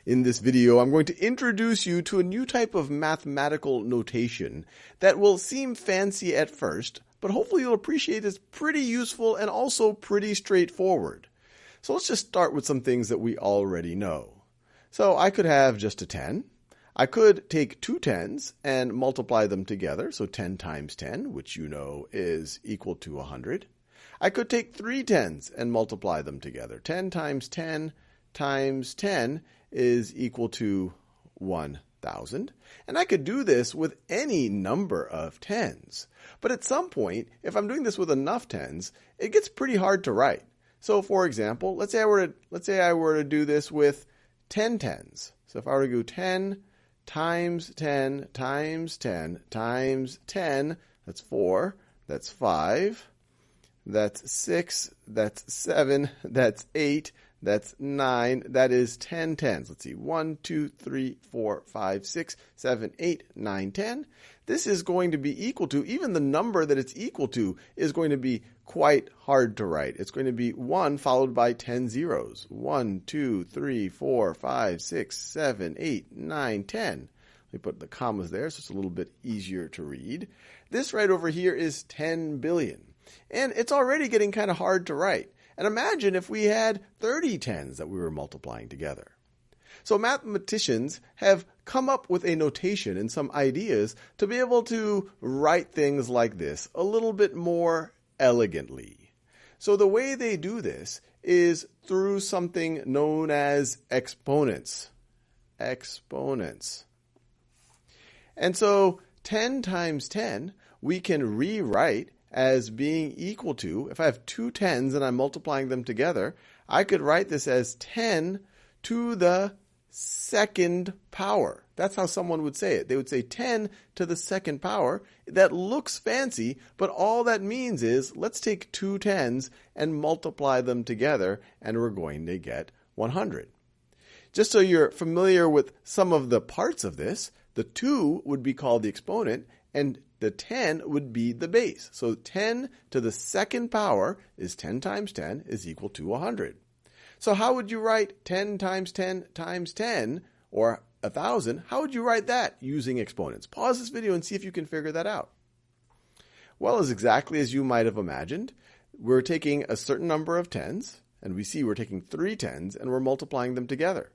In this video, I'm going to introduce you to a new type of mathematical notation that will seem fancy at first, but hopefully you'll appreciate it's pretty useful and also pretty straightforward. So let's just start with some things that we already know. So I could have just a 10. I could take two 10s and multiply them together, so 10 times 10, which you know is equal to 100. I could take three 10s and multiply them together. 10 times 10 times 10 is equal to 1,000. And I could do this with any number of 10s. But at some point, if I'm doing this with enough 10s, it gets pretty hard to write. So for example, let's say I were to do this with 10 10s. So if I were to go 10 times 10 times 10 times 10, that's 4, that's 5, that's 6, that's 7, that's 8, that's 9, that is 10 10s. Let's see, 1, 2, 3, 4, 5, 6, 7, 8, 9, 10. This is going to be equal to, even the number that it's equal to is going to be quite hard to write. It's going to be 1 followed by 10 zeros. 1, 2, 3, 4, 5, 6, 7, 8, 9, 10. Let me put the commas there so it's a little bit easier to read. This right over here is 10 billion. And it's already getting kind of hard to write. And imagine if we had 30 10s that we were multiplying together. So mathematicians have come up with a notation and some ideas to be able to write things like this a little bit more elegantly. So the way they do this is through something known as exponents. Exponents. And so 10 times 10 we can rewrite as being equal to, if I have two 10s and I'm multiplying them together, I could write this as 10 to the second power. That's how someone would say it. They would say 10 to the second power. That looks fancy, but all that means is let's take two 10s and multiply them together, and we're going to get 100. Just so you're familiar with some of the parts of this, the 2 would be called the exponent, and the 10 would be the base. So 10 to the second power is 10 times 10 is equal to 100. So how would you write 10 times 10 times 10, or 1,000? How would you write that using exponents? Pause this video and see if you can figure that out. Well, as exactly as you might have imagined, we're taking a certain number of 10s, and we see we're taking three 10s, and we're multiplying them together.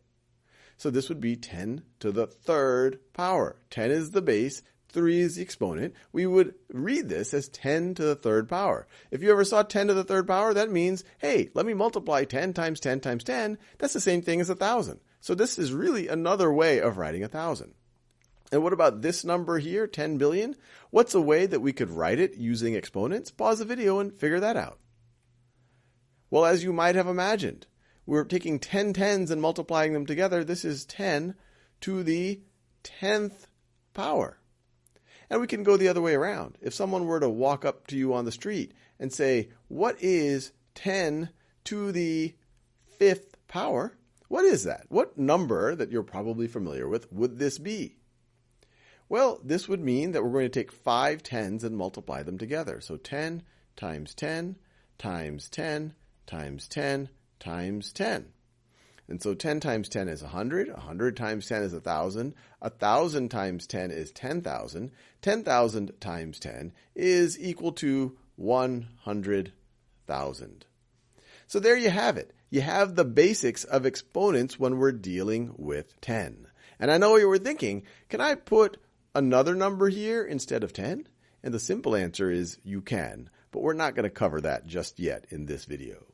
So this would be 10 to the third power. 10 is the base. 3 is the exponent. We would read this as 10 to the third power. If you ever saw 10 to the third power, that means, hey, let me multiply 10 times 10 times 10. That's the same thing as 1,000. So this is really another way of writing 1,000. And what about this number here, 10 billion? What's a way that we could write it using exponents? Pause the video and figure that out. Well, as you might have imagined, we're taking 10 10s and multiplying them together. This is 10 to the 10th power. And we can go the other way around. If someone were to walk up to you on the street and say, what is 10 to the 5th power? What is that? What number that you're probably familiar with would this be? Well, this would mean that we're going to take 5 10s and multiply them together. So 10 times 10 times 10 times 10 times 10. And so 10 times 10 is 100. 100 times 10 is 1,000. 1,000 times 10 is 10,000. 10,000 times 10 is equal to 100,000. So there you have it. You have the basics of exponents when we're dealing with 10. And I know you were thinking, can I put another number here instead of 10? And the simple answer is you can, but we're not going to cover that just yet in this video.